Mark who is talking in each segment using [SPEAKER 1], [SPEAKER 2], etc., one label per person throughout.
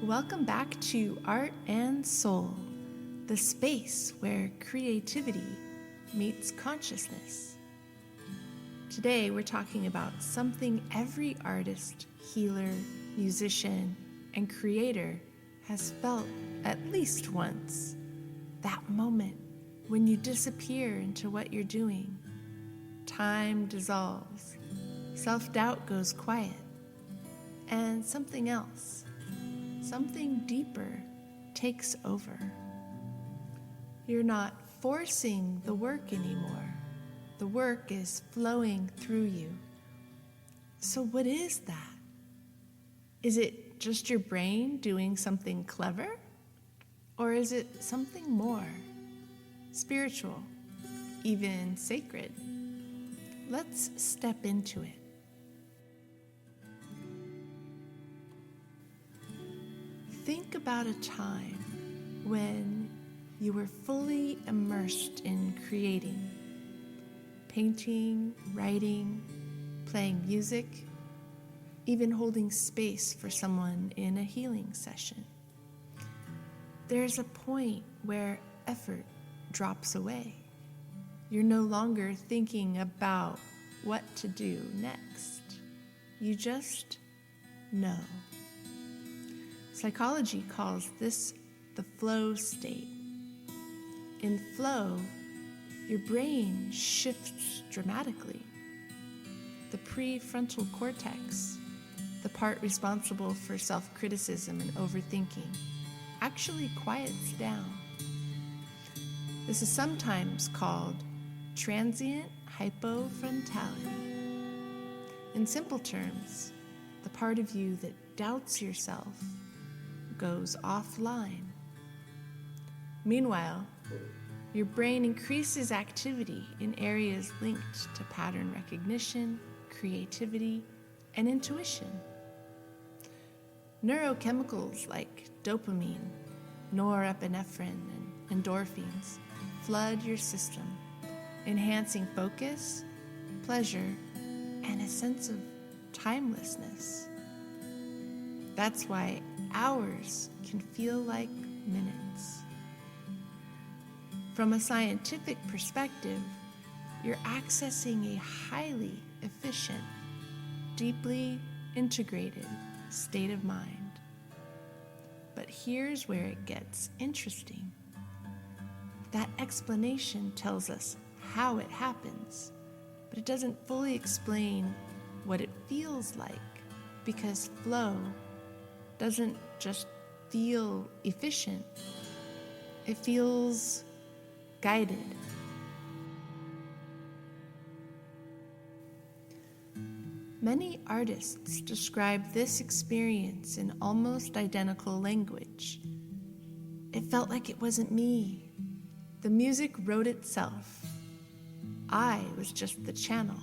[SPEAKER 1] Welcome back to Art and Soul, the space where creativity meets consciousness. Today we're talking about something every artist, healer, musician, and creator has felt at least once. That moment when you disappear into what you're doing. Time dissolves, self-doubt goes quiet, and something else, something deeper takes over. You're not forcing the work anymore. The work is flowing through you. So what is that? Is it just your brain doing something clever? Or is it something more? Spiritual, even sacred? Let's step into it. Think about a time when you were fully immersed in creating, painting, writing, playing music, even holding space for someone in a healing session. There's a point where effort drops away. You're no longer thinking about what to do next. You just know. Psychology calls this the flow state. In flow, your brain shifts dramatically. The prefrontal cortex, the part responsible for self-criticism and overthinking, actually quiets down. This is sometimes called transient hypofrontality. In simple terms, the part of you that doubts yourself goes offline. Meanwhile, your brain increases activity in areas linked to pattern recognition, creativity, and intuition. Neurochemicals like dopamine, norepinephrine, and endorphins flood your system, enhancing focus, pleasure, and a sense of timelessness. That's why hours can feel like minutes. From a scientific perspective, you're accessing a highly efficient, deeply integrated state of mind. But here's where it gets interesting. That explanation tells us how it happens, but it doesn't fully explain what it feels like, because flow doesn't just feel efficient, it feels guided. Many artists describe this experience in almost identical language. It felt like it wasn't me. The music wrote itself. I was just the channel.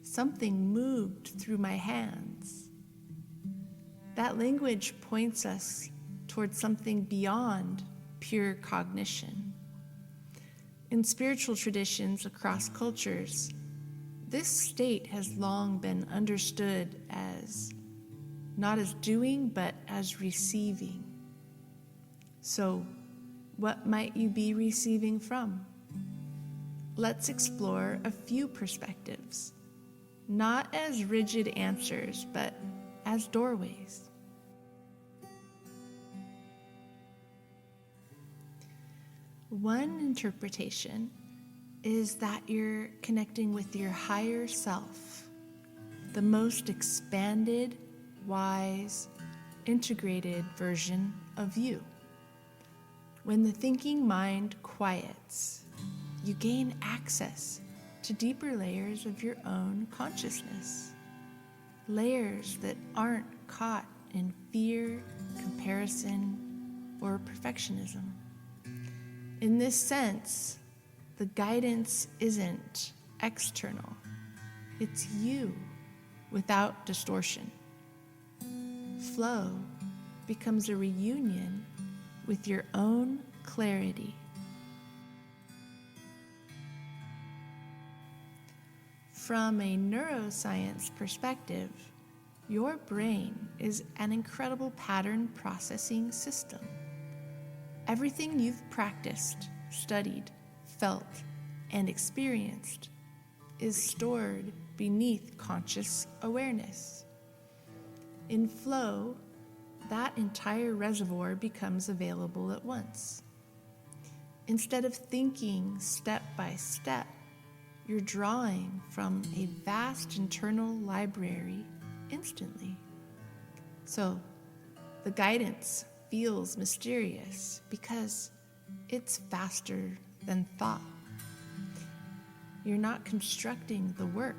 [SPEAKER 1] Something moved through my hands. That language points us towards something beyond pure cognition. In spiritual traditions across cultures, this state has long been understood as not as doing, but as receiving. So, what might you be receiving from? Let's explore a few perspectives, not as rigid answers, but as doorways. One interpretation is that you're connecting with your higher self, the most expanded, wise, integrated version of you. When the thinking mind quiets, you gain access to deeper layers of your own consciousness, layers that aren't caught in fear, comparison, or perfectionism. In this sense, the guidance isn't external. It's you without distortion. Flow becomes a reunion with your own clarity. From a neuroscience perspective, Your brain is an incredible pattern processing system. Everything you've practiced, studied, felt, and experienced is stored beneath conscious awareness. In flow, that entire reservoir becomes available at once. Instead of thinking step by step, you're drawing from a vast internal library instantly. So, the guidance feels mysterious because it's faster than thought. You're not constructing the work,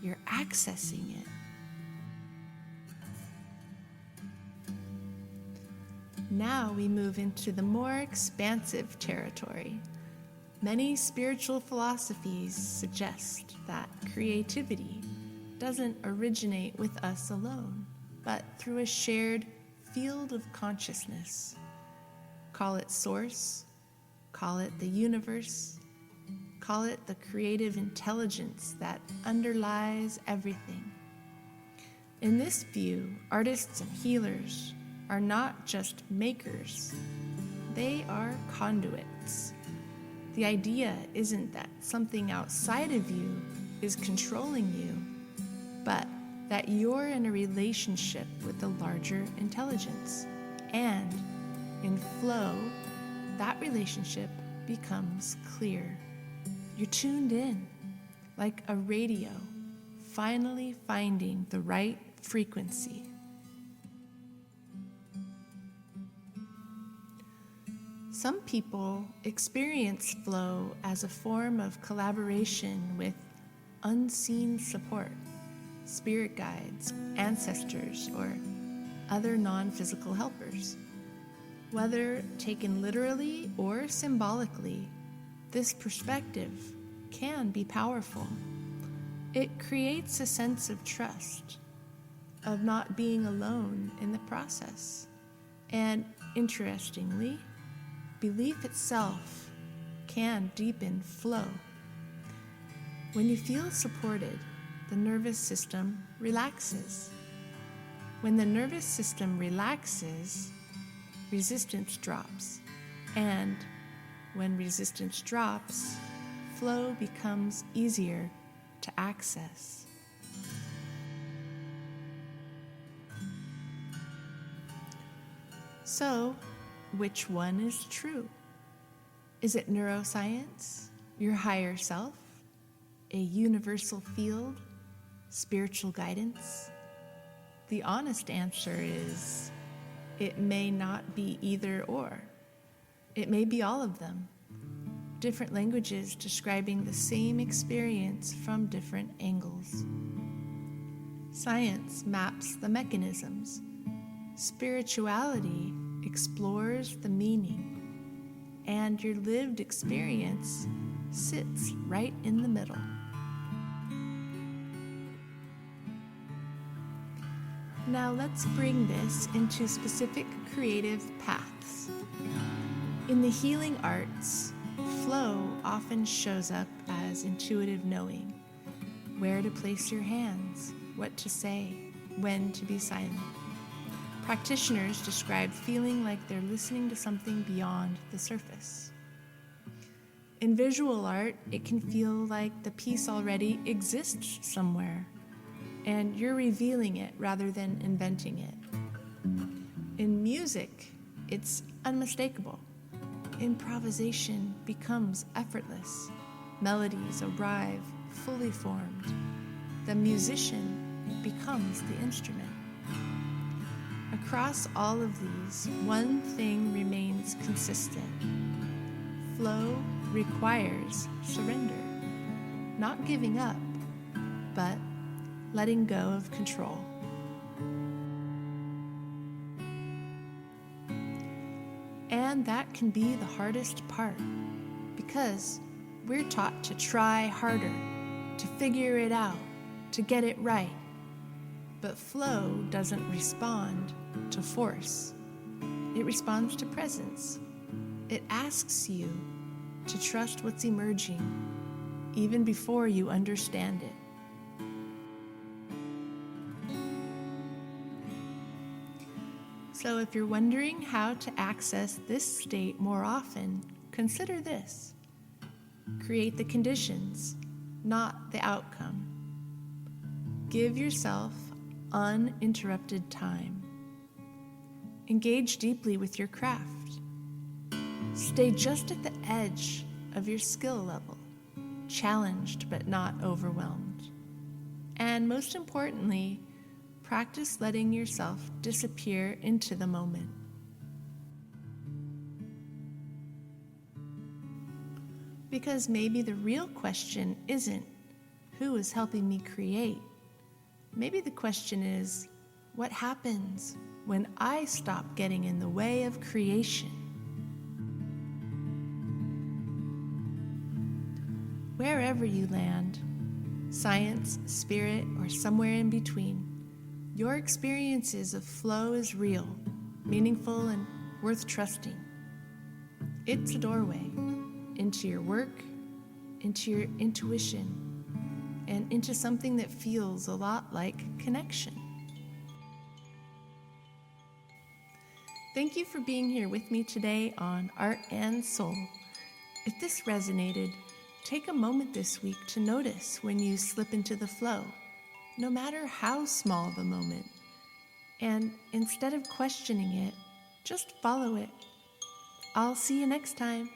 [SPEAKER 1] you're accessing it. Now we move into the more expansive territory. Many spiritual philosophies suggest that creativity doesn't originate with us alone, but through a shared field of consciousness. Call it source, call it the universe, call it the creative intelligence that underlies everything. In this view, artists and healers are not just makers, they are conduits. The idea isn't that something outside of you is controlling you, but that you're in a relationship with a larger intelligence. And in flow, that relationship becomes clear. You're tuned in, like a radio, finally finding the right frequency. Some people experience flow as a form of collaboration with unseen support, spirit guides, ancestors, or other non-physical helpers. Whether taken literally or symbolically, this perspective can be powerful. It creates a sense of trust, of not being alone in the process. And interestingly, belief itself can deepen flow. When you feel supported, the nervous system relaxes. When the nervous system relaxes, resistance drops. And when resistance drops, flow becomes easier to access. So, which one is true? Is it neuroscience, your higher self, a universal field, spiritual guidance? The honest answer is, it may not be either or. It may be all of them. Different languages describing the same experience from different angles. Science maps the mechanisms. Spirituality explores the meaning. And your lived experience sits right in the middle. Now let's bring this into specific creative paths. In the healing arts, flow often shows up as intuitive knowing, where to place your hands, what to say, when to be silent. Practitioners describe feeling like they're listening to something beyond the surface. In visual art, it can feel like the piece already exists somewhere, and you're revealing it rather than inventing it. In music, it's unmistakable. Improvisation becomes effortless. Melodies arrive fully formed. The musician becomes the instrument. Across all of these, one thing remains consistent. Flow requires surrender. Not giving up, but letting go of control. And that can be the hardest part, because we're taught to try harder, to figure it out, to get it right. But flow doesn't respond to force. It responds to presence. It asks you to trust what's emerging, even before you understand it. So if you're wondering how to access this state more often, consider this. Create the conditions, not the outcome. Give yourself uninterrupted time. Engage deeply with your craft. Stay just at the edge of your skill level, challenged but not overwhelmed. And most importantly, practice letting yourself disappear into the moment. Because maybe the real question isn't, who is helping me create? Maybe the question is, what happens when I stop getting in the way of creation? Wherever you land, science, spirit, or somewhere in between, your experiences of flow is real, meaningful, and worth trusting. It's a doorway into your work, into your intuition, and into something that feels a lot like connection. Thank you for being here with me today on Art and Soul. If this resonated, take a moment this week to notice when you slip into the flow, no matter how small the moment. And instead of questioning it, just follow it. I'll see you next time.